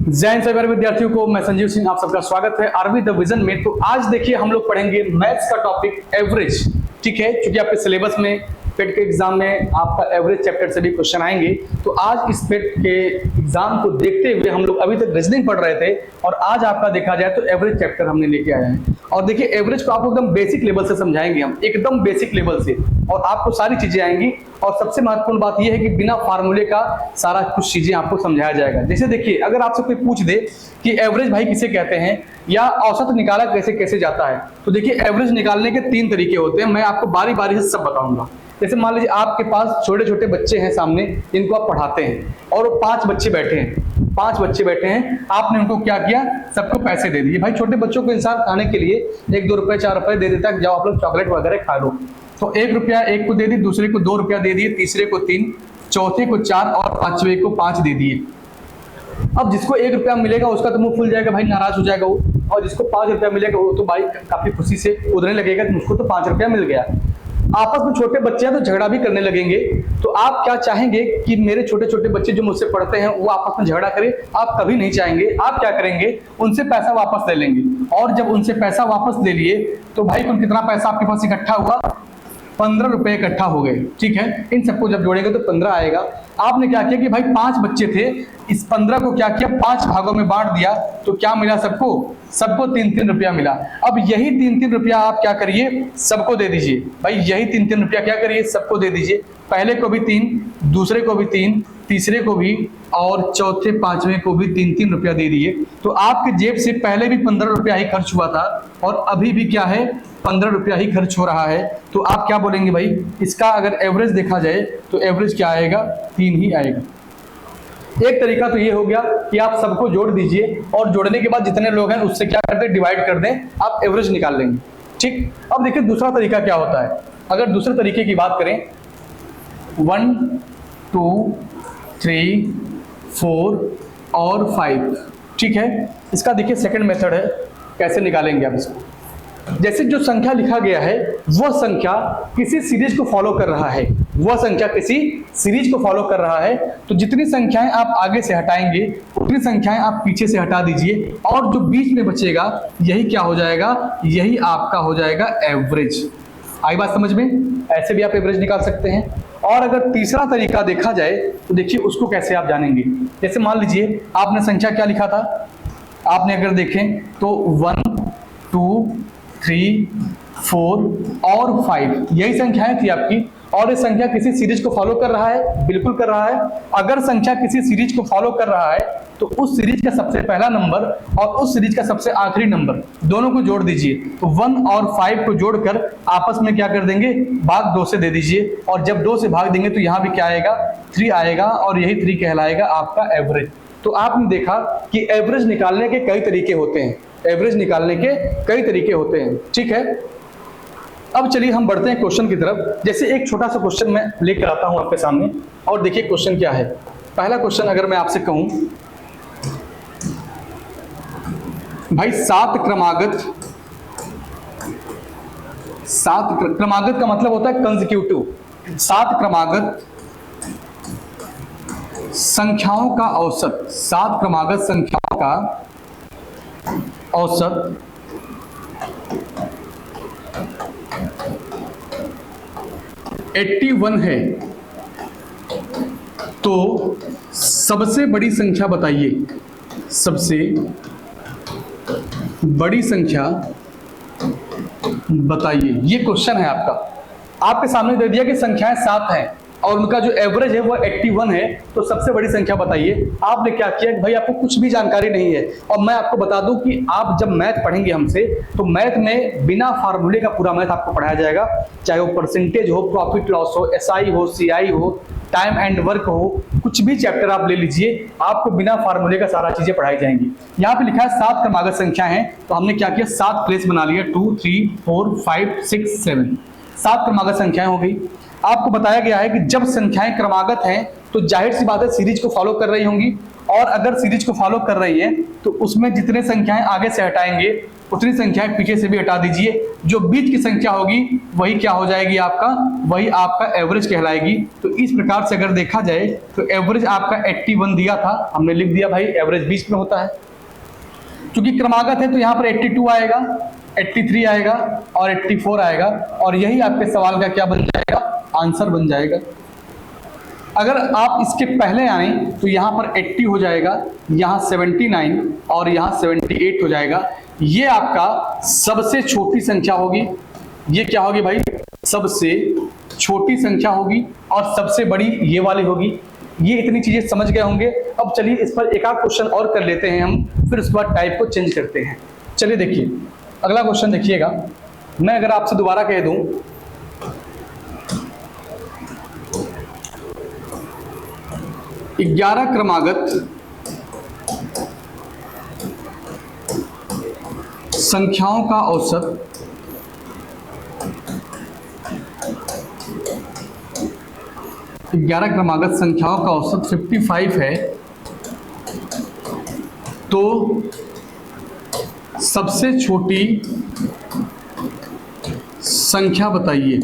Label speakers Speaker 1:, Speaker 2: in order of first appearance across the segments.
Speaker 1: Jain cyber विद्यार्थियों को मैं संजीव सिंह, आप सबका स्वागत है आरवी द विजन में। तो आज देखिए हम लोग पढ़ेंगे मैथ्स का टॉपिक एवरेज। ठीक है, क्योंकि आपके सिलेबस में पेट के एग्जाम में आपका एवरेज चैप्टर से भी क्वेश्चन आएंगे। तो आज इस पेट के एग्जाम को देखते हुए हम लोग अभी तक रीजनिंग पढ़ रहे थे और आज आपका देखा जाए तो एवरेज चैप्टर हमने लेके आया है। और देखिए एवरेज को आपको एकदम बेसिक लेवल से समझाएंगे, हम एकदम बेसिक लेवल से, और आपको सारी चीजें आएंगी। और सबसे महत्वपूर्ण बात यह है कि बिना फार्मूले का सारा कुछ चीजें आपको समझाया जाएगा। जैसे देखिए, अगर आपसे कोई पूछ दे कि एवरेज भाई किसे कहते हैं या औसत निकाला कैसे कैसे जाता है, तो देखिए एवरेज निकालने के 3 तरीके होते हैं। मैं आपको बारी बारी से सब बताऊंगा। जैसे मान लीजिए आपके पास छोटे छोटे बच्चे हैं सामने, इनको आप पढ़ाते हैं और 5 बच्चे बैठे हैं, 5 बच्चे बैठे हैं, आपने उनको क्या किया, सबको पैसे दे दिए। भाई छोटे बच्चों को इंसान खाने के लिए 1-2 रुपए 4 रुपए दे देता है, जाओ आप लोग चॉकलेट वगैरह खा लो। तो 1 रुपया एक को दे दी, दूसरे को 2 रुपया दे दिए, तीसरे को 3, चौथे को 4 और 5वें को 5 दे दिए। अब जिसको 1 रुपया मिलेगा उसका तो मुंह फूल जाएगा भाई, नाराज हो जाएगा वो, और जिसको 5 रुपया मिलेगा वो तो भाई काफी खुशी से उड़ने लगेगा कि मुझको तो 5 रुपया मिल गया। आपस में छोटे बच्चे हैं तो झगड़ा भी करने लगेंगे। तो आप क्या चाहेंगे कि मेरे छोटे छोटे बच्चे जो मुझसे पढ़ते हैं वो आपस में झगड़ा करें? आप कभी नहीं चाहेंगे। आप क्या करेंगे, उनसे पैसा वापस ले लेंगे। और जब उनसे पैसा वापस ले लिए तो भाई कुल कितना पैसा आपके पास इकट्ठा हुआ, 15 रुपए इकट्ठा हो गए। ठीक है, इन सबको जब जोड़ेंगे तो 15 आएगा। आपने क्या किया कि भाई 5 बच्चे थे, इस 15 को क्या किया, 5 भागों में बांट दिया। तो क्या मिला सबको, सबको 3-3 रुपया मिला। अब यही 3-3 रुपया आप क्या करिए, सबको दे दीजिए। भाई यही 3-3 रुपया क्या करिए, सबको दे दीजिए। पहले को भी 3, दूसरे को भी 3, तीसरे को भी, और चौथे 5वें को भी 3-3 रुपया दे दिए। तो आपके जेब से पहले भी 15 रुपया ही खर्च हुआ था और अभी भी क्या है, 15 रुपया ही खर्च हो रहा है। तो आप क्या बोलेंगे भाई, इसका अगर एवरेज देखा जाए तो एवरेज क्या आएगा, 3 ही आएगा। एक तरीका तो ये हो गया कि आप सबको जोड़ दीजिए और जोड़ने के बाद जितने लोग हैं उससे क्या करते हैं, डिवाइड कर दें, आप एवरेज निकाल लेंगे। ठीक, अब देखिए दूसरा तरीका क्या होता है। अगर दूसरे तरीके की बात करें, 1, 2, 3, 4 और 5, ठीक है, इसका देखिए सेकंड मेथड है, कैसे निकालेंगे आप इसको। जैसे जो संख्या लिखा गया है वह संख्या किसी सीरीज को फॉलो कर रहा है, वह संख्या किसी सीरीज को फॉलो कर रहा है। तो जितनी संख्याएं आप आगे से हटाएंगे उतनी संख्याएं आप पीछे से हटा दीजिए, और जो बीच में बचेगा यही क्या हो जाएगा, यही आपका हो जाएगा एवरेज। आई बात समझ में? ऐसे भी आप एवरेज निकाल सकते हैं। और अगर तीसरा तरीका देखा जाए तो देखिए उसको कैसे आप जानेंगे। जैसे मान लीजिए आपने संख्या क्या लिखा था, आपने अगर देखें तो 1, 2, 3, 4 और 5 यही संख्याएं थी आपकी। और ये संख्या किसी सीरीज को फॉलो कर रहा है, बिल्कुल कर रहा है। अगर संख्या किसी सीरीज को फॉलो कर रहा है तो उस सीरीज का सबसे पहला नंबर और उस सीरीज का सबसे आखिरी नंबर दोनों को जोड़ दीजिए। तो 1 और 5 को जोड़कर आपस में क्या कर देंगे, भाग 2 से दे दीजिए। और जब 2 से भाग देंगे तो यहाँ भी क्या आएगा, 3 आएगा, और यही 3 कहलाएगा आपका एवरेज। तो आपने देखा कि एवरेज निकालने के कई तरीके होते हैं, एवरेज निकालने के कई तरीके होते हैं। ठीक है, अब चलिए हम बढ़ते हैं क्वेश्चन की तरफ। जैसे एक छोटा सा क्वेश्चन मैं लेकर आता हूं आपके सामने, और देखिए क्वेश्चन क्या है। पहला क्वेश्चन अगर मैं आपसे कहूं, भाई 7 क्रमागत, 7 क्रमागत का मतलब होता है कंसेक्यूटिव, 7 क्रमागत संख्याओं का औसत, 7 क्रमागत संख्याओं का औसत 81 है, तो सबसे बड़ी संख्या बताइए, सबसे बड़ी संख्या बताइए। ये क्वेश्चन है आपका, आपके सामने दे दिया कि संख्याएं 7 हैं और उनका जो एवरेज है वो 81 है, तो सबसे बड़ी संख्या बताइए। आपने क्या किया भाई, आपको कुछ भी जानकारी नहीं है। और मैं आपको बता दूं कि आप जब मैथ पढ़ेंगे हमसे तो मैथ में बिना फार्मूले का पूरा मैथ आपको पढ़ाया जाएगा, चाहे वो परसेंटेज हो, प्रॉफिट लॉस हो, एसआई हो, सीआई हो, टाइम एंड वर्क हो, कुछ भी चैप्टर आप ले लीजिए, आपको बिना फार्मूले का सारा चीजें पढ़ाई जाएंगी। यहाँ पे लिखा है 7 क्रमागत संख्या है, तो हमने क्या किया, 7 प्लेस बना लिया, 2, 3, 4, 5, 6, 7, 7 क्रमागत संख्याएं हो गई। आपको बताया गया है कि जब संख्याएं क्रमागत हैं तो जाहिर सी बात है सीरीज को फॉलो कर रही होंगी, और अगर सीरीज को फॉलो कर रही है तो उसमें जितने संख्याएं आगे से हटाएंगे उतनी संख्याएं पीछे से भी हटा दीजिए, जो बीच की संख्या होगी वही क्या हो जाएगी आपका, वही आपका एवरेज कहलाएगी। तो इस प्रकार से अगर देखा जाए तो एवरेज आपका 81 दिया था, हमने लिख दिया भाई एवरेज बीच में होता है। क्योंकि क्रमागत है तो यहाँ पर 82 आएगा, 83 आएगा और 84 आएगा, और यही आपके सवाल का क्या बन जाएगा, आंसर बन जाएगा। अगर आप इसके पहले आए तो यहाँ पर 80 हो जाएगा, यहाँ 79 और यहाँ 78 हो जाएगा। ये आपका सबसे छोटी संख्या होगी, ये क्या होगी भाई, सबसे छोटी संख्या होगी, और सबसे बड़ी ये वाली होगी। ये इतनी चीजें समझ गए होंगे। अब चलिए इस पर एक आध क्वेश्चन और कर लेते हैं हम, फिर उसके बाद टाइप को चेंज करते हैं। चलिए देखिए अगला क्वेश्चन देखिएगा। मैं अगर आपसे दोबारा कह दूं 11 क्रमागत संख्याओं का औसत क्रमागत संख्याओं का औसत 55 है, तो सबसे छोटी संख्या बताइए,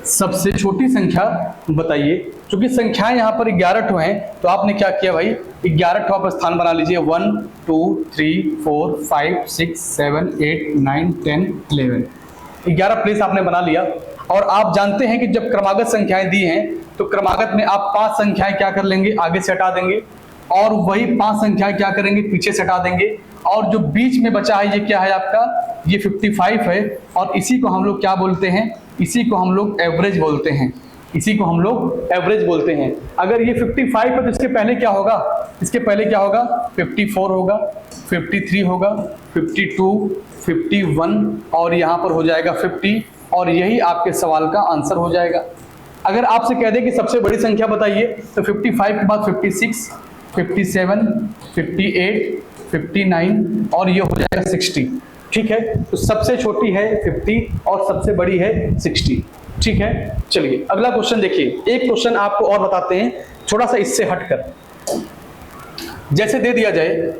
Speaker 1: सबसे छोटी संख्या बताइए। क्योंकि संख्याएं यहाँ पर 11 ठो हैं, तो आपने क्या किया भाई, 11 ठो आप स्थान बना लीजिए। 1 2 3 4 5 6 7 8 9 10 11, 11 प्लेस आपने बना लिया। और आप जानते हैं कि जब क्रमागत संख्याएं दी हैं तो क्रमागत में आप 5 संख्याएं क्या कर लेंगे, आगे से हटा देंगे, और वही 5 संख्याएं क्या करेंगे, पीछे से हटा देंगे। और जो बीच में बचा है ये क्या है आपका, ये 55 है, और इसी को हम लोग क्या बोलते हैं, इसी को हम लोग एवरेज बोलते हैं, इसी को हम लोग एवरेज बोलते हैं। अगर ये 55 है तो इसके पहले क्या होगा, इसके पहले क्या होगा, 54 होगा, 53 होगा, 52, 51 और यहाँ पर हो जाएगा 50, और यही आपके सवाल का आंसर हो जाएगा। अगर आपसे कह दे कि सबसे बड़ी संख्या बताइए, तो 55 के बाद 56, 57, 58, 59 और ये हो जाएगा 60। ठीक है, तो सबसे छोटी है 50 और सबसे बड़ी है 60। ठीक है, चलिए अगला क्वेश्चन देखिए। एक क्वेश्चन आपको और बताते हैं थोड़ा सा इससे हटकर। जैसे दे दिया जाए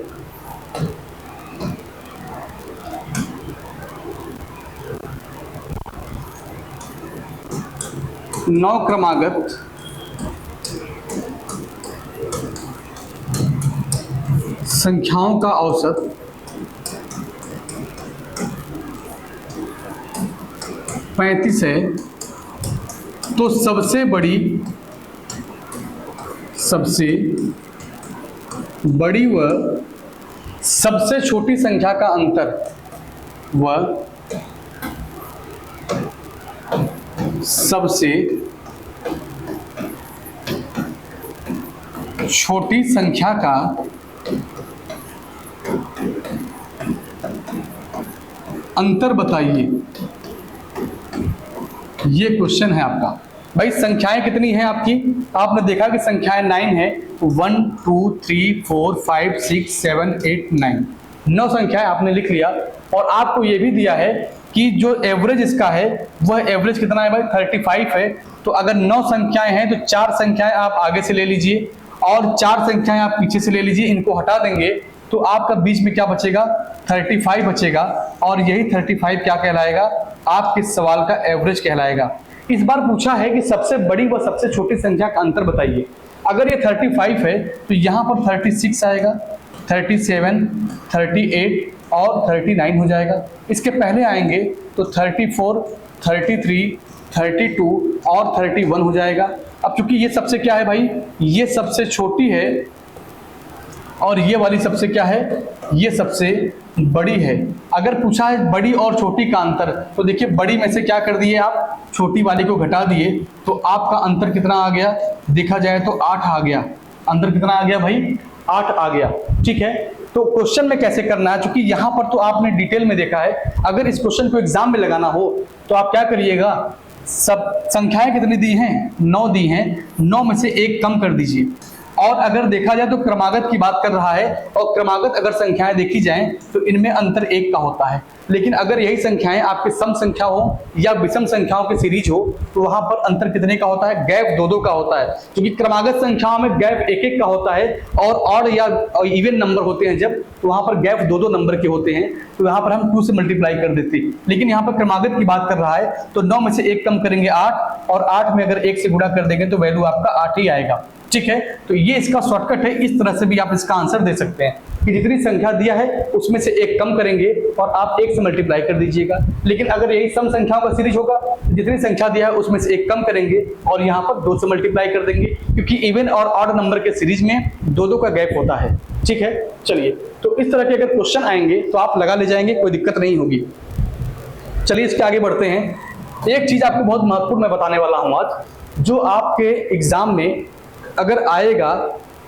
Speaker 1: 9 क्रमागत संख्याओं का औसत 35 है, तो सबसे बड़ी व सबसे छोटी संख्या का अंतर व सबसे छोटी संख्या का अंतर बताइए। ये क्वेश्चन है आपका। भाई संख्याएं कितनी हैं आपकी, आपने देखा कि संख्याएं 9 है, 1 2 3 4 5 6 7 8 9, 9 संख्याएं आपने लिख लिया। और आपको ये भी दिया है कि जो एवरेज इसका है वह एवरेज कितना है भाई, 35 है। तो अगर 9 संख्याएं हैं तो 4 संख्याएं आप आगे से ले लीजिए और 4 संख्याएं आप पीछे से ले लीजिए, इनको हटा देंगे तो आपका बीच में क्या बचेगा, 35 बचेगा। और यही 35 क्या कहलाएगा, आपके सवाल का एवरेज कहलाएगा। इस बार पूछा है कि सबसे बड़ी व सबसे छोटी संख्या का अंतर बताइए। अगर ये 35 है तो यहाँ पर 36 आएगा, 37, 38 और 39 हो जाएगा। इसके पहले आएंगे तो 34, 33, 32 और 31 हो जाएगा। अब चूंकि ये सबसे क्या है भाई, ये सबसे छोटी है और ये वाली सबसे क्या है, ये सबसे बड़ी है। अगर पूछा है बड़ी और छोटी का अंतर, तो देखिए बड़ी में से क्या कर दिए आप, छोटी वाली को घटा दिए, तो आपका अंतर कितना आ गया, देखा जाए तो 8 आ गया। अंतर कितना आ गया भाई, 8 आ गया। ठीक है, तो क्वेश्चन में कैसे करना है, क्योंकि यहाँ पर तो आपने डिटेल में देखा है। अगर इस क्वेश्चन को एग्जाम में लगाना हो तो आप क्या करिएगा, सब संख्याएं कितनी दी हैं, 9 दी हैं, 9 में से 1 कम कर दीजिए। और अगर देखा जाए तो क्रमागत की बात कर रहा है, और क्रमागत अगर संख्याएं देखी जाएं तो इनमें अंतर 1 का होता है। लेकिन अगर यही संख्याएं आपके सम संख्या हो या विषम संख्याओं की सीरीज हो तो वहां पर अंतर कितने का होता है? गैप 2-2 का होता है, क्योंकि क्रमागत संख्याओं में गैप 1-1 का होता है, और ऑड या इवन नंबर होते हैं जब, तो वहां पर गैप 2-2 नंबर के होते हैं, तो यहाँ पर हम 2 से मल्टीप्लाई कर देते। लेकिन यहाँ पर क्रमागत की बात कर रहा है तो 9 में से 1 कम करेंगे 8, और 8 में अगर 1 से गुणा कर देंगे तो वैल्यू आपका 8 ही आएगा। ठीक है, तो ये इसका शॉर्टकट है। इस तरह से भी आप इसका आंसर दे सकते हैं कि जितनी संख्या दिया है उसमें से 1 कम करेंगे और आप 1 से मल्टीप्लाई कर दीजिएगा। लेकिन अगर यही सम संख्याओं का सीरीज होगा तो जितनी संख्या दिया है उसमें से 1 कम करेंगे और यहाँ पर 2 से मल्टीप्लाई कर देंगे, क्योंकि इवन और ऑड नंबर के सीरीज में 2-2 का गैप होता है। ठीक है, चलिए, तो इस तरह के अगर क्वेश्चन आएंगे तो आप लगा ले जाएंगे, कोई दिक्कत नहीं होगी। चलिए इसके आगे बढ़ते हैं। एक चीज आपको बहुत महत्वपूर्ण मैं बताने वाला हूं आज, जो आपके एग्जाम में अगर आएगा,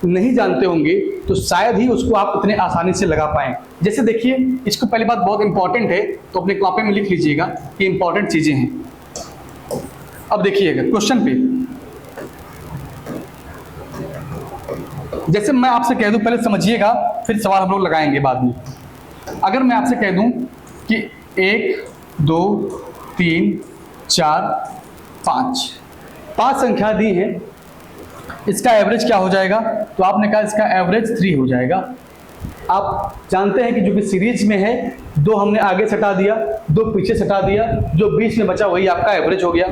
Speaker 1: नहीं जानते होंगे तो शायद ही उसको आप इतने आसानी से लगा पाएं। जैसे देखिए, इसको पहली बात बहुत इंपॉर्टेंट है तो अपने कॉपी में लिख लीजिएगा कि इंपॉर्टेंट चीजें हैं। अब देखिएगा क्वेश्चन पे, जैसे मैं आपसे कह दूं, पहले समझिएगा फिर सवाल हम लोग लगाएंगे बाद में। अगर मैं आपसे कह दूं कि 1 2 3 4 5 संख्या दी है, इसका एवरेज क्या हो जाएगा? तो आपने कहा इसका एवरेज 3 हो जाएगा। आप जानते हैं कि जो कि सीरीज में है, 2 हमने आगे सटा दिया, 2 पीछे सटा दिया, जो बीच में बचा वही आपका एवरेज हो गया।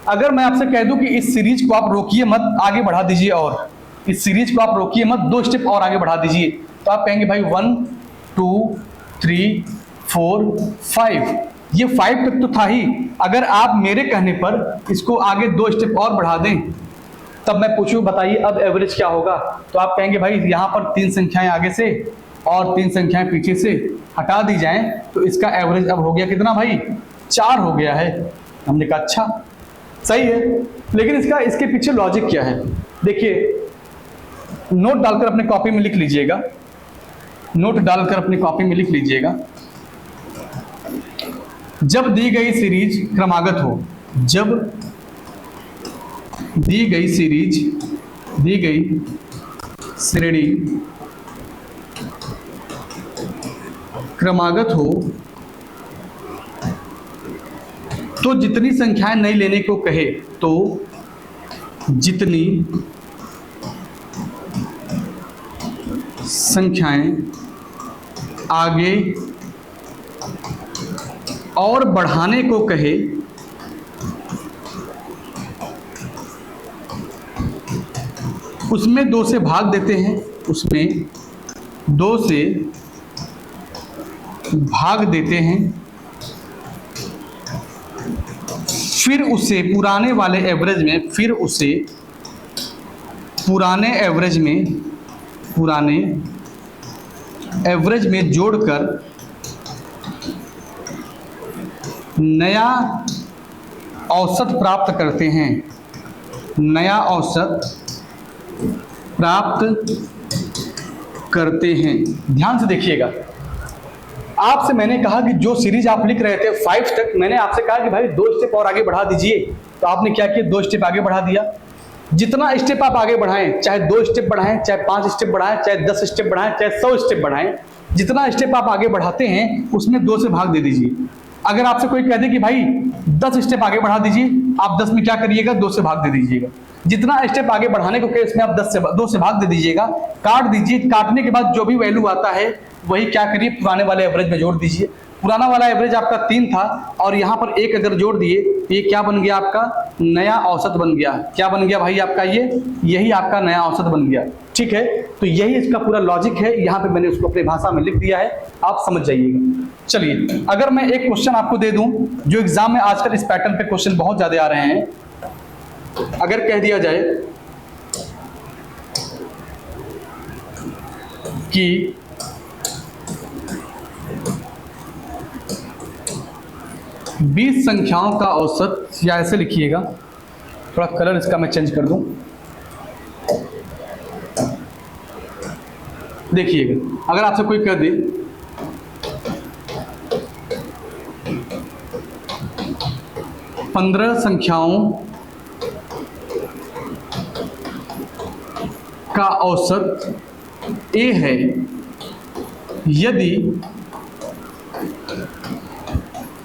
Speaker 1: अगर मैं आपसे कह दूं कि इस सीरीज को आप रोकिए मत, आगे बढ़ा दीजिए, और इस सीरीज को आप रोकिए मत, 2 स्टेप और आगे बढ़ा दीजिए, तो आप कहेंगे भाई 1 2 3 4 5, ये 5 तक तो था ही। अगर आप मेरे कहने पर इसको आगे 2 स्टेप और बढ़ा दें, तब मैं पूछूं बताइए अब एवरेज क्या होगा? तो आप कहेंगे भाई यहाँ पर 3 संख्याएं आगे से और 3 संख्याएं पीछे से हटा दी जाएं तो इसका एवरेज अब हो गया कितना भाई? 4 हो गया है। हमने कहा अच्छा सही है, लेकिन इसके पीछे लॉजिक क्या है? देखिए, नोट डालकर अपने कॉपी में लिख लीजिएगा, नोट डालकर अपनी कॉपी में लिख लीजिएगा। जब दी गई सीरीज क्रमागत हो, जब दी गई सीरीज, दी गई श्रेणी क्रमागत हो तो जितनी संख्याएं नहीं लेने को कहे, तो जितनी संख्याएं आगे और बढ़ाने को कहे उसमें 2 से भाग देते हैं, उसमें 2 से भाग देते हैं, फिर उसे पुराने वाले एवरेज में, फिर उसे पुराने एवरेज में जोड़कर नया औसत प्राप्त करते हैं, नया औसत प्राप्त करते हैं। ध्यान से देखिएगा, आपसे मैंने कहा कि जो सीरीज आप लिख रहे थे 5 तक, मैंने आपसे कहा कि भाई 2 स्टेप और आगे बढ़ा दीजिए, तो आपने क्या किया? 2 स्टेप आगे बढ़ा दिया। जितना स्टेप आप आगे बढ़ाएं, चाहे 2 स्टेप बढ़ाएं, चाहे 5 स्टेप बढ़ाएं, चाहे 10 स्टेप बढ़ाएं, चाहे 100 स्टेप बढ़ाएं, जितना स्टेप आप आगे बढ़ाते हैं उसमें 2 से भाग दे दीजिए। अगर आपसे कोई कह दे कि भाई 10 स्टेप आगे बढ़ा दीजिए, आप 10 में क्या करिएगा? 2 से भाग दे दीजिएगा। जितना स्टेप आगे बढ़ाने को कहे इसमें आप 2 से भाग दे दीजिएगा, काट दीजिए। काटने के बाद जो भी वैल्यू आता है वही क्या करिए? पुराने वाले एवरेज में जोड़ दीजिए। पुराना वाला एवरेज आपका 3 था और यहाँ पर 1 अगर जोड़ दिए तो ये क्या बन गया? आपका नया औसत बन गया। क्या बन गया भाई आपका? यही आपका नया औसत बन गया। ठीक है, तो यही इसका पूरा लॉजिक है। यहाँ पे मैंने उसको अपनी भाषा में लिख दिया है, आप समझ जाइएगा। चलिए, अगर मैं एक क्वेश्चन आपको दे दूं, जो एग्जाम में आजकल इस पैटर्न पे क्वेश्चन बहुत ज्यादा आ रहे हैं। अगर कह दिया जाए कि 20 संख्याओं का औसत, या ऐसे लिखिएगा, थोड़ा कलर इसका मैं चेंज कर दूं। देखिएगा, अगर आपसे कोई कह दे 15 संख्याओं का औसत A है यदि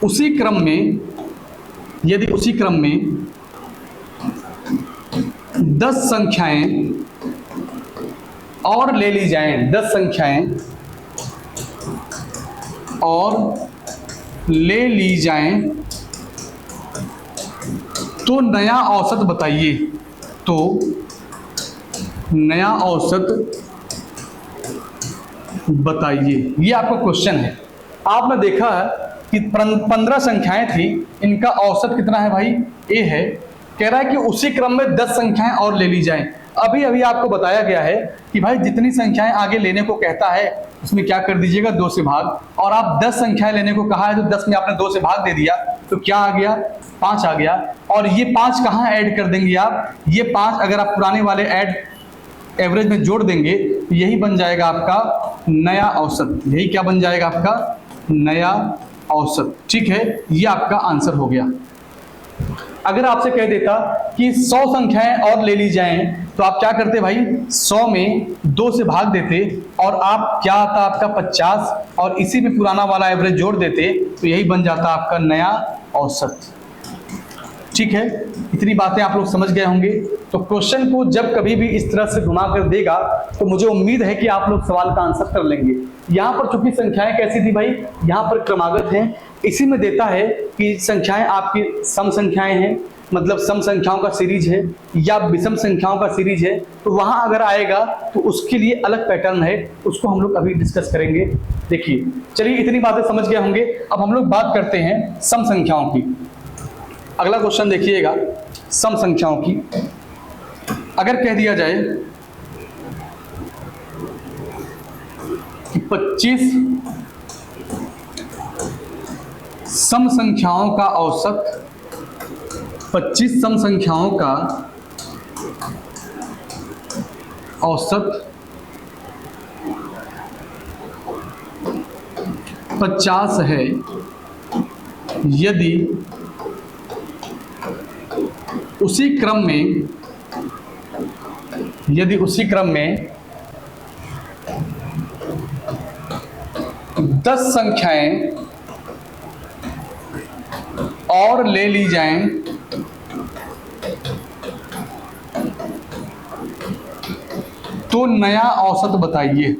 Speaker 1: उसी क्रम में 10 संख्याएं और ले ली जाएं, 10 संख्याएं और ले ली जाएं तो नया औसत बताइए। तो नया औसत बताइए, ये आपका क्वेश्चन है। आपने देखा कि 15 संख्याएं थी, इनका औसत कितना है भाई? ए है। कह रहा है कि उसी क्रम में 10 संख्याएं और ले ली जाएं। अभी अभी आपको बताया गया है कि भाई जितनी संख्याएं आगे लेने को कहता है उसमें क्या कर दीजिएगा, 2 से भाग। और आप 10 संख्याएं लेने को कहा है तो 10 में आपने 2 से भाग दे दिया तो क्या आ गया? 5 आ गया। और ये 5 कहाँ ऐड कर देंगे आप? ये 5 अगर आप पुराने वाले एवरेज में जोड़ देंगे तो यही बन जाएगा आपका नया औसत। यही क्या बन जाएगा? आपका नया औसत। ठीक है, ये आपका आंसर हो गया। अगर आपसे कह देता कि 100 संख्याएं और ले ली जाएं तो आप क्या करते भाई? 100 में 2 से भाग देते और आप क्या आता आपका 50 और इसी में पुराना वाला एवरेज जोड़ देते तो यही बन जाता आपका नया औसत। ठीक है, इतनी बातें आप लोग समझ गए होंगे। तो क्वेश्चन को जब कभी भी इस तरह से घुमा कर देगा तो मुझे उम्मीद है कि आप लोग सवाल का आंसर कर लेंगे। यहाँ पर चूंकि संख्याएं कैसी थी भाई? यहाँ पर क्रमागत हैं। इसी में देता है कि संख्याएं आपकी सम संख्याएं हैं, मतलब सम संख्याओं का सीरीज है या विषम संख्याओं का सीरीज है, तो वहां अगर आएगा तो उसके लिए अलग पैटर्न है, उसको हम लोग अभी डिस्कस करेंगे। देखिए, चलिए इतनी बातें समझ गए होंगे। अब हम लोग बात करते हैं सम संख्याओं की। अगला क्वेश्चन देखिएगा, सम संख्याओं की। अगर कह दिया जाए कि 25 सम संख्याओं का औसत, 25 सम संख्याओं का औसत 50 है यदि उसी क्रम में 10 संख्याएं और ले ली जाएं तो नया औसत बताइए।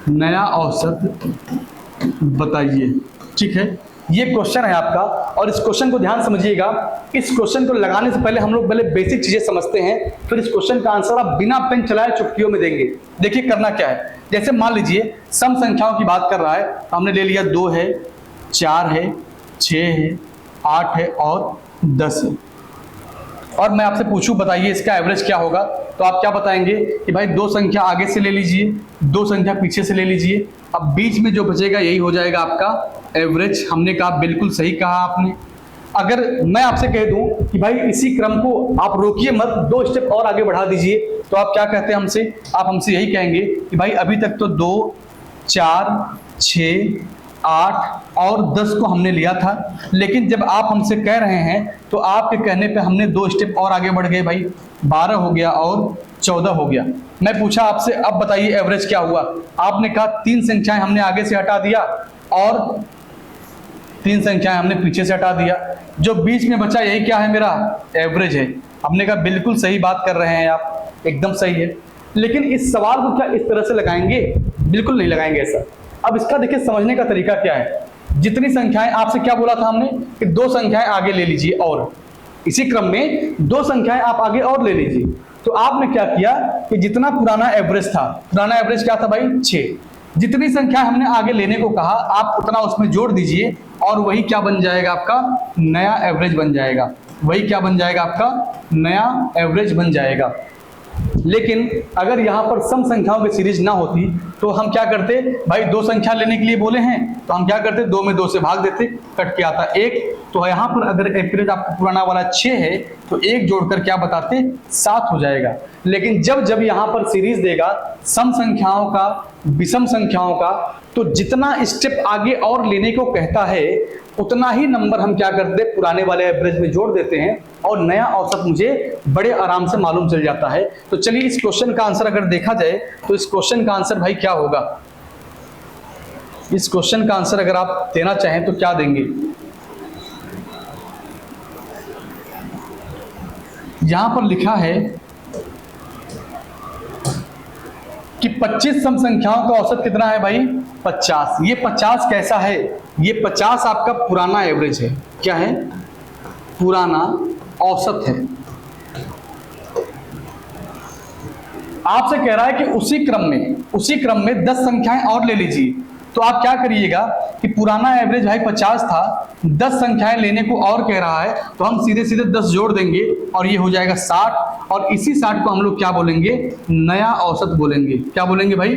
Speaker 1: नया औसत बताइए। ठीक है, ये क्वेश्चन है आपका और इस क्वेश्चन को ध्यान समझिएगा। इस क्वेश्चन को लगाने से पहले हम लोग पहले बेसिक चीजें समझते हैं, फिर इस क्वेश्चन का आंसर आप बिना पेन चलाए चुटकियों में देंगे। देखिए करना क्या है, जैसे मान लीजिए सम संख्याओं की बात कर रहा है, हमने ले लिया 2 है, 4 है, 6 है, 8 है और 10 है। और मैं आपसे पूछूं बताइए इसका एवरेज क्या होगा, तो आप क्या बताएंगे कि भाई 2 संख्या आगे से ले लीजिए, 2 संख्या पीछे से ले लीजिए, अब बीच में जो बचेगा यही हो जाएगा आपका एवरेज। हमने कहा, बिल्कुल सही कहा आपने। अगर मैं आपसे कह दूं कि भाई इसी क्रम को आप रोकिए मत, 2 स्टेप और आगे बढ़ा दीजिए, तो आप क्या कहते हैं हमसे? आप हमसे यही कहेंगे कि भाई अभी तक तो 2, 4, 6, 8 और 10 को हमने लिया था, लेकिन जब आप हमसे कह रहे हैं तो आपके कहने पे हमने 2 स्टेप और आगे बढ़ गए भाई, 12 हो गया और 14 हो गया। मैं पूछा आपसे, अब बताइए एवरेज क्या हुआ? आपने कहा 3 संख्याएं हमने आगे से हटा दिया और 3 संख्याएं हमने पीछे से हटा दिया, जो बीच में बचा यही क्या है? मेरा एवरेज है। हमने कहा बिल्कुल सही बात कर रहे हैं आप, एकदम सही है। लेकिन इस सवाल को क्या इस तरह से लगाएंगे? बिल्कुल नहीं लगाएंगे ऐसा। अब इसका देखिए समझने का तरीका क्या है। जितनी संख्याएं, आपसे क्या बोला था हमने कि 2 संख्याएं आगे ले लीजिए और इसी क्रम में 2 संख्याएं आप आगे और ले लीजिए। तो आपने क्या किया कि जितना पुराना एवरेज था, पुराना एवरेज क्या था भाई? 6। जितनी संख्या हमने आगे लेने को कहा आप उतना उसमें जोड़ दीजिए और वही क्या बन जाएगा? आपका नया एवरेज बन जाएगा। वही क्या बन जाएगा? आपका नया एवरेज बन जाएगा। लेकिन अगर यहाँ पर सम संख्याओं की सीरीज ना होती तो हम क्या करते भाई? 2 संख्या लेने के लिए बोले हैं तो हम क्या करते? 2 में 2 से भाग देते, कट के आता 1 तो यहाँ पर अगर एवरेज आपका पुराना वाला 6 है तो एक जोड़कर क्या बताते 7 हो जाएगा। लेकिन जब जब यहाँ पर सीरीज देगा सम संख्याओं का विषम संख्याओं का, तो जितना स्टेप आगे और लेने को कहता है उतना ही नंबर हम क्या करते हैं पुराने वाले एवरेज में जोड़ देते हैं और नया औसत मुझे बड़े आराम से मालूम चल जाता है। तो चलिए इस क्वेश्चन का आंसर अगर देखा जाए तो इस क्वेश्चन का आंसर भाई क्या होगा, इस क्वेश्चन का आंसर अगर आप देना चाहें तो क्या देंगे। यहां पर लिखा है कि 25 सम संख्याओं का औसत कितना है भाई 50। ये 50 कैसा है, ये 50 आपका पुराना एवरेज है। क्या है, पुराना औसत है। आपसे कह रहा है कि उसी क्रम में 10 संख्याएं और ले लीजिए। तो आप क्या करिएगा कि पुराना एवरेज भाई 50 था, 10 संख्याएं लेने को और कह रहा है, तो हम सीधे सीधे 10 जोड़ देंगे और ये हो जाएगा 60। और इसी 60 को हम लोग क्या बोलेंगे, नया औसत बोलेंगे। क्या बोलेंगे भाई,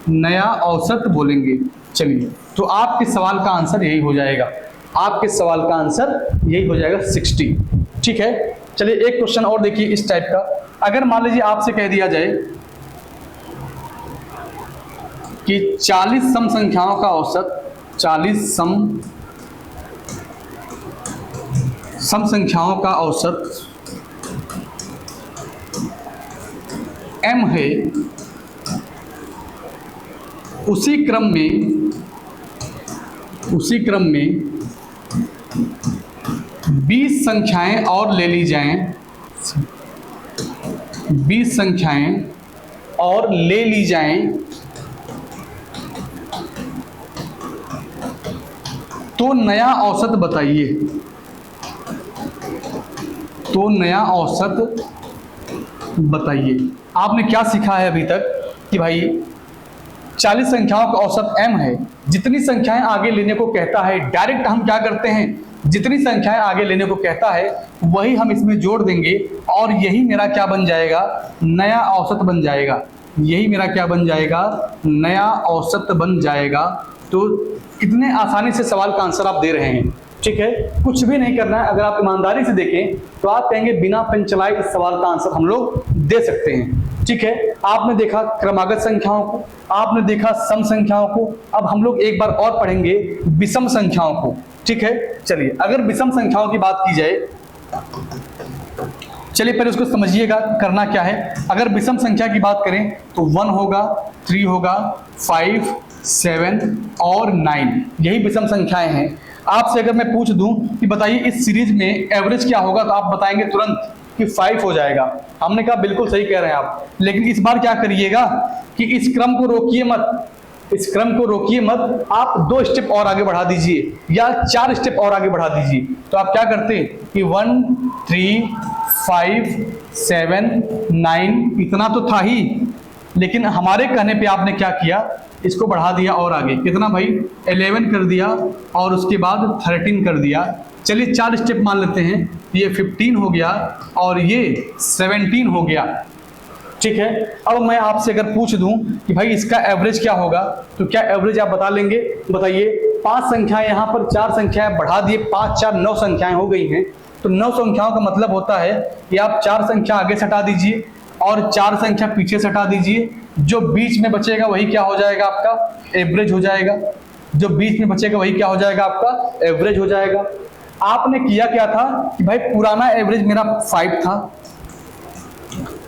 Speaker 1: नया औसत बोलेंगे। चलिए, तो आपके सवाल का आंसर यही हो जाएगा, आपके सवाल का आंसर यही हो जाएगा 60। ठीक है, चलिए एक क्वेश्चन और देखिए इस टाइप का। अगर मान लीजिए आपसे कह दिया जाए कि 40 सम संख्याओं का औसत, 40 सम संख्याओं का औसत m है, उसी क्रम में 20 संख्याएं और ले ली जाएं, 20 संख्याएं और ले ली जाएं, तो नया औसत बताइए। तो नया औसत बताइए। आपने क्या सीखा है अभी तक कि भाई 40 संख्याओं का औसत m है, जितनी संख्याएं आगे लेने को कहता है डायरेक्ट हम क्या करते हैं, जितनी संख्याएं आगे लेने को कहता है वही हम इसमें जोड़ देंगे और यही मेरा क्या बन जाएगा, नया औसत बन जाएगा। यही मेरा क्या बन जाएगा, नया औसत बन जाएगा। तो कितने आसानी से सवाल का आंसर आप दे रहे हैं। ठीक है, कुछ भी नहीं करना है। अगर आप ईमानदारी से देखें तो आप कहेंगे बिना पेन चलाए इस सवाल का आंसर हम लोग दे सकते हैं। ठीक है, आपने देखा क्रमागत संख्याओं को, आपने देखा सम संख्याओं को, अब हम लोग एक बार और पढ़ेंगे विषम संख्याओं को। ठीक है, चलिए अगर विषम संख्याओं की बात की जाए, चलिए पहले उसको समझिएगा करना क्या है। अगर विषम संख्या की बात करें तो 1 होगा, 3 होगा, 5, 7 और 9, यही विषम संख्याएं हैं। आपसे अगर मैं पूछ दूं कि बताइए इस सीरीज में एवरेज क्या होगा, तो आप बताएंगे तुरंत कि 5 हो जाएगा। हमने कहा बिल्कुल सही कह रहे हैं आप, लेकिन इस बार क्या करिएगा कि इस क्रम को रोकिए मत, इस क्रम को रोकिए मत, आप 2 स्टेप और आगे बढ़ा दीजिए या 4 स्टेप और आगे बढ़ा दीजिए। तो आप क्या करते कि 1, 3, 5, 7, 9 इतना तो था ही, लेकिन हमारे कहने पे आपने क्या किया, इसको बढ़ा दिया और आगे। कितना भाई, 11 कर दिया और उसके बाद 13 कर दिया। चलिए 4 स्टेप मान लेते हैं, ये 15 हो गया और ये 17 हो गया। ठीक है, अब मैं आपसे अगर पूछ दूं कि भाई इसका एवरेज क्या होगा, तो क्या एवरेज आप बता लेंगे, बताइए। 5 संख्याएं यहाँ पर 4 संख्याएं बढ़ा दिए, 5 4 9 संख्याएं हो गई हैं। तो 9 संख्याओं का मतलब होता है कि आप 4 संख्या आगे सटा दीजिए और 4 संख्या पीछे सटा दीजिए। जो बीच में बचेगा वही क्या हो जाएगा, आपका एवरेज हो जाएगा। जो बीच में बचेगा वही क्या हो जाएगा, आपका एवरेज हो जाएगा। आपने किया क्या था कि भाई पुराना एवरेज मेरा 5 था,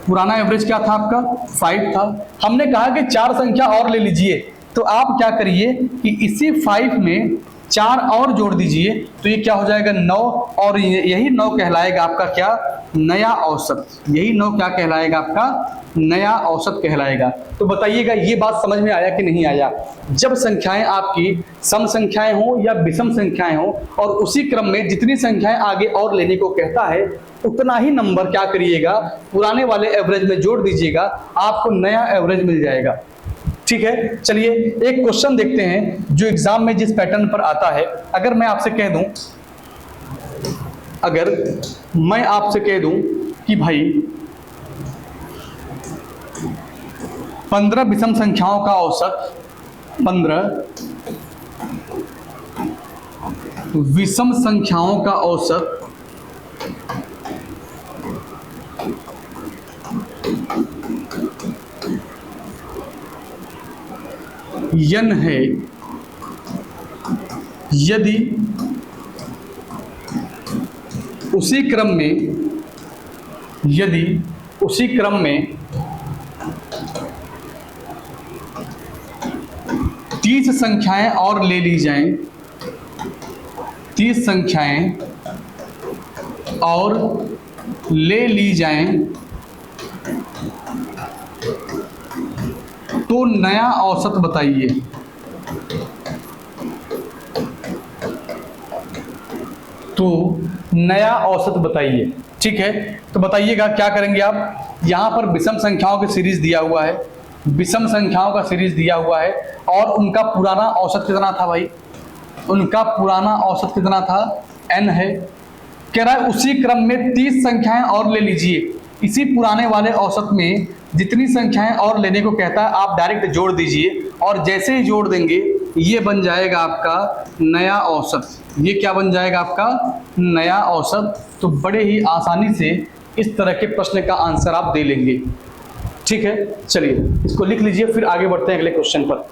Speaker 1: पुराना एवरेज क्या था आपका 5 था। हमने कहा कि 4 संख्या और ले लीजिए, तो आप क्या करिए कि इसी 5 में 4 और जोड़ दीजिए, तो ये क्या हो जाएगा 9, और यही 9 कहलाएगा आपका क्या, नया औसत। यही 9 क्या कहलाएगा, आपका नया औसत कहलाएगा। तो बताइएगा ये बात समझ में आया कि नहीं आया। जब संख्याएं आपकी सम संख्याएं हो या विषम संख्याएं हो और उसी क्रम में जितनी संख्याएं आगे और लेने को कहता है उतना ही नंबर क्या करिएगा, पुराने वाले एवरेज में जोड़ दीजिएगा, आपको नया एवरेज मिल जाएगा। ठीक है, चलिए एक क्वेश्चन देखते हैं जो एग्जाम में जिस पैटर्न पर आता है। अगर मैं आपसे कह दूं, अगर मैं आपसे कह दूं कि भाई 15 विषम संख्याओं का औसत, 15 विषम संख्याओं का औसत n है यदि उसी क्रम में 30 संख्याएं और ले ली जाएं, 30 संख्याएं और ले ली जाएं तो नया औसत बताइए। तो नया औसत बताइए। ठीक है, तो बताइएगा क्या करेंगे आप। यहां पर विषम संख्याओं की सीरीज दिया हुआ है, विषम संख्याओं का सीरीज दिया हुआ है और उनका पुराना औसत कितना था भाई, उनका पुराना औसत कितना था, n है। कह रहा है उसी क्रम में 30 संख्याएं और ले लीजिए। इसी पुराने वाले औसत में जितनी संख्याएं और लेने को कहता है आप डायरेक्ट जोड़ दीजिए और जैसे ही जोड़ देंगे ये बन जाएगा आपका नया औसत। ये क्या बन जाएगा आपका नया औसत। तो बड़े ही आसानी से इस तरह के प्रश्न का आंसर आप दे लेंगे। ठीक है, चलिए इसको लिख लीजिए, फिर आगे बढ़ते हैं अगले क्वेश्चन पर।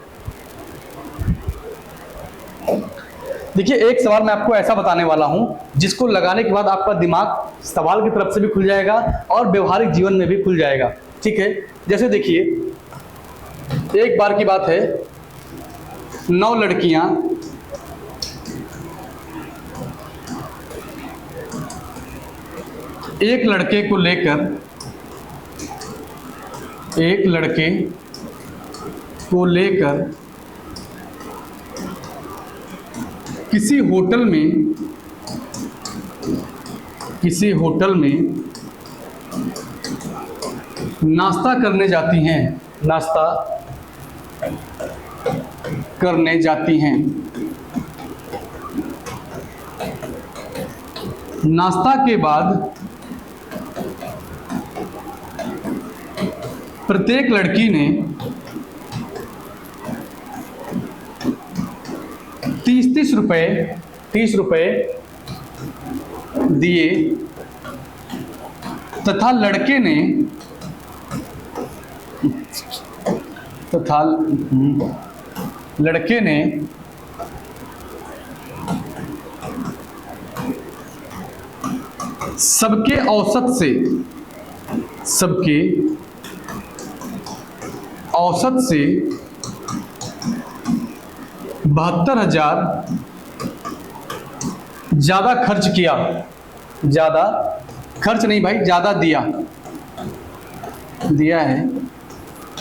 Speaker 1: देखिए एक सवाल मैं आपको ऐसा बताने वाला हूं जिसको लगाने के बाद आपका दिमाग सवाल की तरफ से भी खुल जाएगा और व्यवहारिक जीवन में भी खुल जाएगा। ठीक है, जैसे देखिए एक बार की बात है, 9 लड़कियां एक लड़के को लेकर किसी होटल में नाश्ता करने जाती हैं, नाश्ता करने जाती हैं। नाश्ता के बाद प्रत्येक लड़की ने 30 रुपए दिए तथा लड़के ने सबके औसत से 72,000 ज्यादा खर्च किया। ज्यादा खर्च नहीं भाई, ज्यादा दिया है।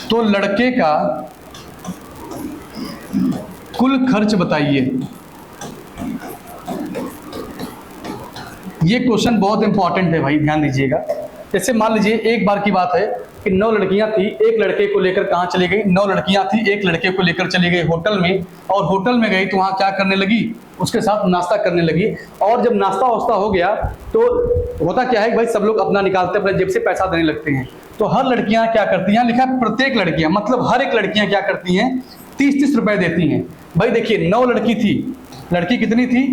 Speaker 1: तो लड़के का कुल खर्च बताइए। ये क्वेश्चन बहुत इंपॉर्टेंट है भाई, ध्यान दीजिएगा। जैसे मान लीजिए एक बार की बात है कि 9 लड़कियां थी, एक लड़के को लेकर कहां चली गई, 9 लड़कियां थी एक लड़के को लेकर चली गई होटल में, और होटल में गई तो वहां क्या करने लगी, उसके साथ नाश्ता करने लगी। और जब नाश्ता वास्ता हो गया तो होता क्या है भाई, सब लोग अपना निकालते अपने जेब से पैसा देने लगते हैं। तो हर लड़कियां क्या करती हैं, लिखा है प्रत्येक लड़कियां, मतलब हर एक लड़कियां क्या करती हैं, 30-30 रुपए देती हैं। भाई देखिए 9 लड़की थी, लड़की कितनी थी,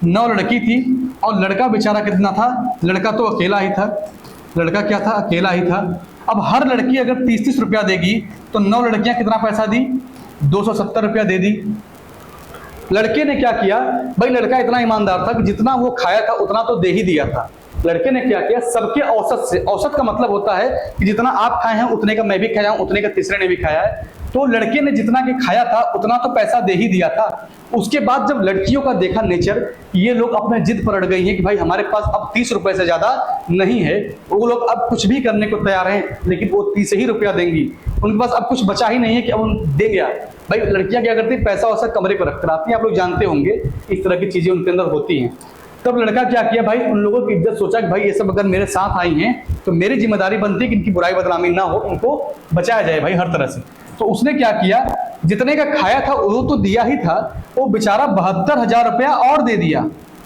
Speaker 1: 9 लड़की थी, और लड़का बेचारा कितना था, लड़का तो अकेला ही था, लड़का क्या था, अकेला ही था। अब हर लड़की अगर 30-30 रुपया देगी तो 9 लड़कियां कितना पैसा दी, 270 रुपया दे दी। लड़के ने क्या किया भाई, लड़का इतना ईमानदार था कि जितना वो खाया था उतना तो दे ही दिया था। लड़के ने क्या किया, सबके औसत से, औसत का मतलब होता है कि जितना आप खाए हैं उतने का मैं भी खाया हूं, उतने का तीसरे ने भी खाया है। तो लड़के ने जितना के खाया था उतना तो पैसा दे ही दिया था। उसके बाद जब लड़कियों का देखा नेचर, ये लोग अपने जिद पर अड़ गई हैं कि भाई हमारे पास अब 30 रुपए से ज्यादा नहीं है, वो लोग अब कुछ भी करने को तैयार हैं, लेकिन वो 30 ही रुपया देंगी, उनके पास अब कुछ बचा ही नहीं है कि अब उन दे गया। भाई लड़कियां क्या करती है, पैसा वैसा कमरे पर रखकर आती हैं, आप लोग जानते होंगे इस तरह की चीजें उनके अंदर होती हैं। तब लड़का क्या किया भाई, उन लोगों की इज्जत सोचा कि भाई ये सब अगर मेरे साथ आई हैं तो मेरी जिम्मेदारी बनती है कि इनकी बुराई बदनामी ना हो, इनको बचाया जाए भाई हर तरह से। तो उसने क्या किया, जितने का खाया था वो तो दिया ही था, वो बेचारा 72,000 रुपया और दे दिया।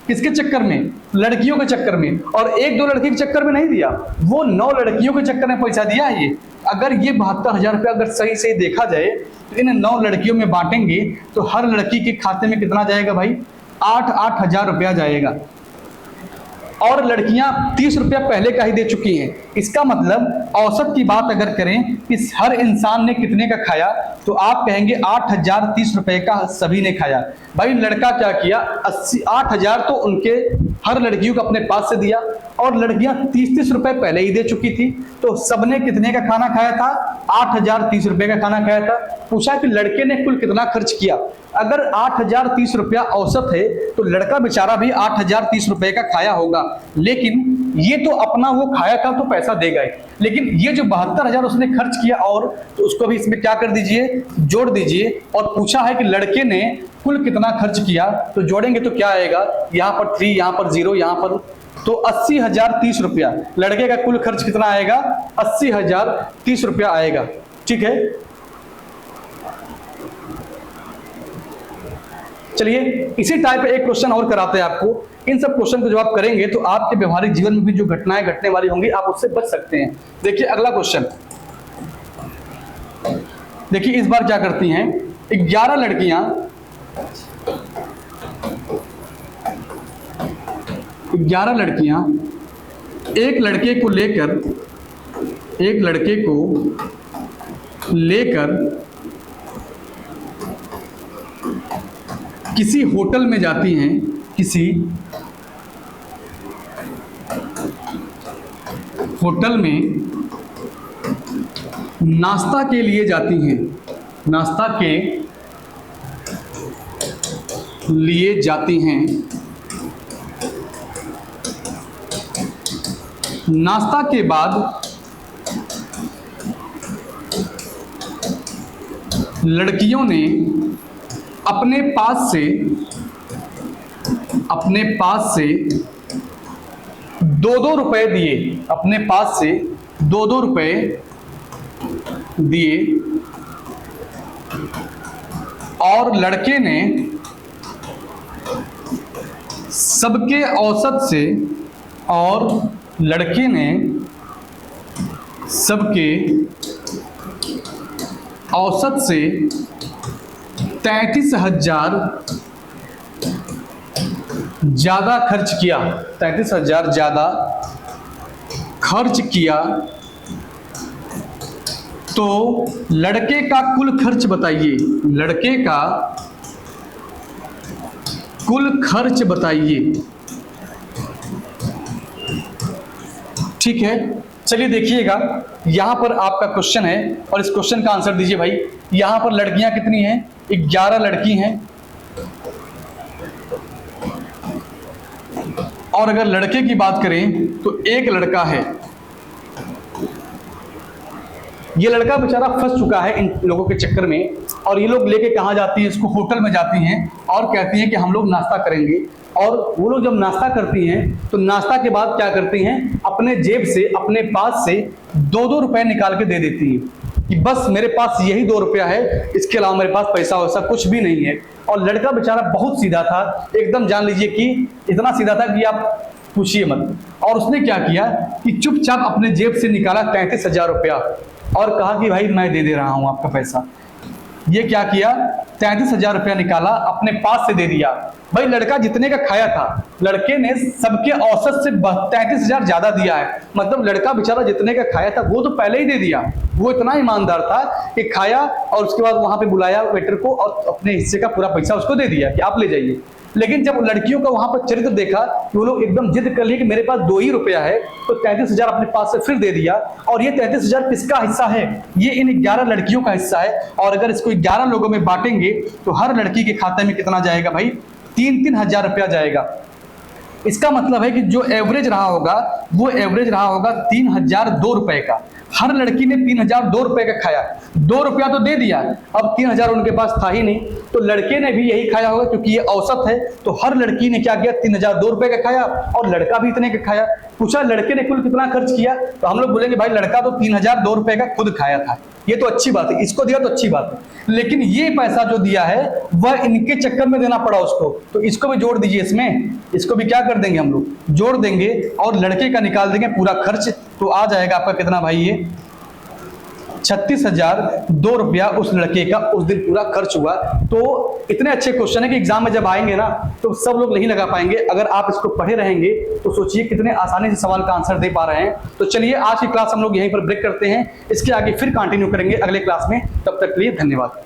Speaker 1: किसके चक्कर में, लड़कियों के चक्कर में, और 1-2 लड़की के चक्कर में नहीं दिया, वो 9 लड़कियों के चक्कर में पैसा दिया है। ये अगर ये 72,000 रुपया अगर सही से देखा जाए तो इन 9 लड़कियों में बांटेंगे तो हर लड़की के खाते में कितना जाएगा भाई, 8-8 हजार रुपया जाएगा। और लड़कियां 30 रुपया पहले का ही दे चुकी हैं। इसका मतलब औसत की बात अगर करें कि हर इंसान ने कितने का खाया, तो आप कहेंगे 8,030 रुपए का सभी ने खाया। भाई लड़का क्या किया, 8,000 तो उनके हर लड़कियों को अपने पास से दिया, और लड़कियां 30-30 रुपए पहले ही दे चुकी थी, तो सबने कितने का खाना खाया था, 8,030 रुपए का खाना खाया था। पूछा कि लड़के ने कुल कितना खर्च किया। अगर 8,030 रुपया औसत है तो लड़का बेचारा भी 8,030 रुपए का खाया होगा, लेकिन ये तो अपना वो खाया था तो पैसा देगा ही, लेकिन ये जो 72,000 उसने खर्च किया, और तो उसको भी इसमें क्या कर दीजिए, जोड़ दीजिए। और पूछा है कि लड़के ने कुल कितना खर्च किया, तो जोड़ेंगे तो क्या आएगा, यहाँ पर 3, यहाँ पर 0, यहाँ पर, तो 80,030 रुपया। लड़के का कुल खर्च कितना आएगा, 80,030 रुपया आएगा। ठीक है, चलिए इसी टाइप एक क्वेश्चन और कराते हैं आपको। इन सब क्वेश्चन को जब आप करेंगे तो आपके व्यवहारिक जीवन में भी जो घटनाएं घटने वाली होंगी आप उससे बच सकते हैं। देखिए अगला क्वेश्चन, देखिए इस बार क्या करती हैं, 11 लड़कियां 11 लड़कियां एक लड़के को लेकर किसी होटल में जाती हैं, किसी होटल में नाश्ता के लिए जाती हैं, नाश्ता के लिए जाती हैं। नाश्ता के बाद लड़कियों ने अपने पास से 2-2 रुपए दिए, अपने पास से 2-2 रुपए दिए, और लड़के ने सबके औसत से, और लड़के ने सबके औसत से 33,000 ज्यादा खर्च किया, 33,000 ज्यादा खर्च किया। तो लड़के का कुल खर्च बताइए, लड़के का कुल खर्च बताइए। ठीक है, चलिए देखिएगा यहां पर आपका क्वेश्चन है और इस क्वेश्चन का आंसर दीजिए भाई। यहां पर लड़कियां कितनी हैं, 11 लड़की हैं, और अगर लड़के की बात करें तो एक लड़का है। ये लड़का बेचारा फंस चुका है इन लोगों के चक्कर में, और ये लोग लेके कहां जाती हैं, इसको होटल में जाती हैं और कहती हैं कि हम लोग नाश्ता करेंगे। और वो लोग जब नाश्ता करती हैं तो नाश्ता के बाद क्या करती हैं, अपने जेब से, अपने पास से 2-2 रुपए निकाल के दे देती हैं कि बस मेरे पास यही 2 रुपया है, इसके अलावा मेरे पास पैसा वैसा कुछ भी नहीं है। और लड़का बेचारा बहुत सीधा था, एकदम जान लीजिए कि इतना सीधा था कि आप पूछिए मत। और उसने क्या किया कि चुपचाप अपने जेब से निकाला 33,000 रुपया और कहा कि भाई मैं दे रहा हूं आपका पैसा। ये क्या किया, 33,000 रुपया निकाला, अपने पास से दे दिया। भाई लड़का जितने का खाया था, लड़के ने सबके औसत से 33,000 ज्यादा दिया है। मतलब लड़का बेचारा जितने का खाया था वो तो पहले ही दे दिया। वो इतना ईमानदार था कि खाया और उसके बाद वहां पे बुलाया वेटर को और अपने हिस्से का पूरा पैसा उसको दे दिया कि आप ले जाइए। लेकिन जब लड़कियों का वहां पर चरित्र देखा कि वो लोग एकदम जिद कर लिए कि मेरे पास 2 ही रुपया है, तो 33,000 अपने पास से फिर दे दिया। और ये 33,000 किसका हिस्सा है, ये इन 11 लड़कियों का हिस्सा है। और अगर इसको 11 लोगों में बांटेंगे तो हर लड़की के खाते में कितना जाएगा भाई, 3-3 हजार रुपया जाएगा। इसका मतलब है कि जो एवरेज रहा होगा वो एवरेज रहा होगा 3,002 रुपए का। हर लड़की ने 3,002 रुपए का खाया, 2 रुपया तो दे दिया, अब 3,000 उनके पास था ही नहीं, तो लड़के ने भी यही खाया होगा क्योंकि ये औसत है। तो हर लड़की ने क्या किया, 3,002 रुपए का खाया और लड़का भी इतने का खाया। पूछा लड़के ने कुल कितना खर्च किया, तो हम लोग बोलेंगे भाई लड़का तो 3,002 रुपए का खुद खाया था, ये तो अच्छी बात है, इसको दिया तो अच्छी बात है। लेकिन ये पैसा जो दिया है वह इनके चक्कर में देना पड़ा उसको, तो इसको भी जोड़ दीजिए इसमें, इसको भी क्या कर देंगे हम लोग, जोड़ देंगे और लड़के का निकाल देंगे पूरा खर्च। तो आ जाएगा आपका कितना भाई, ये 36,002 रुपया उस लड़के का उस दिन पूरा खर्च हुआ। तो इतने अच्छे क्वेश्चन है कि एग्जाम में जब आएंगे ना तो सब लोग नहीं लगा पाएंगे। अगर आप इसको पढ़े रहेंगे तो सोचिए कितने आसानी से सवाल का आंसर दे पा रहे हैं। तो चलिए आज की क्लास हम लोग यहीं पर ब्रेक करते हैं, इसके आगे फिर कंटिन्यू करेंगे अगले क्लास में। तब तक के लिए धन्यवाद।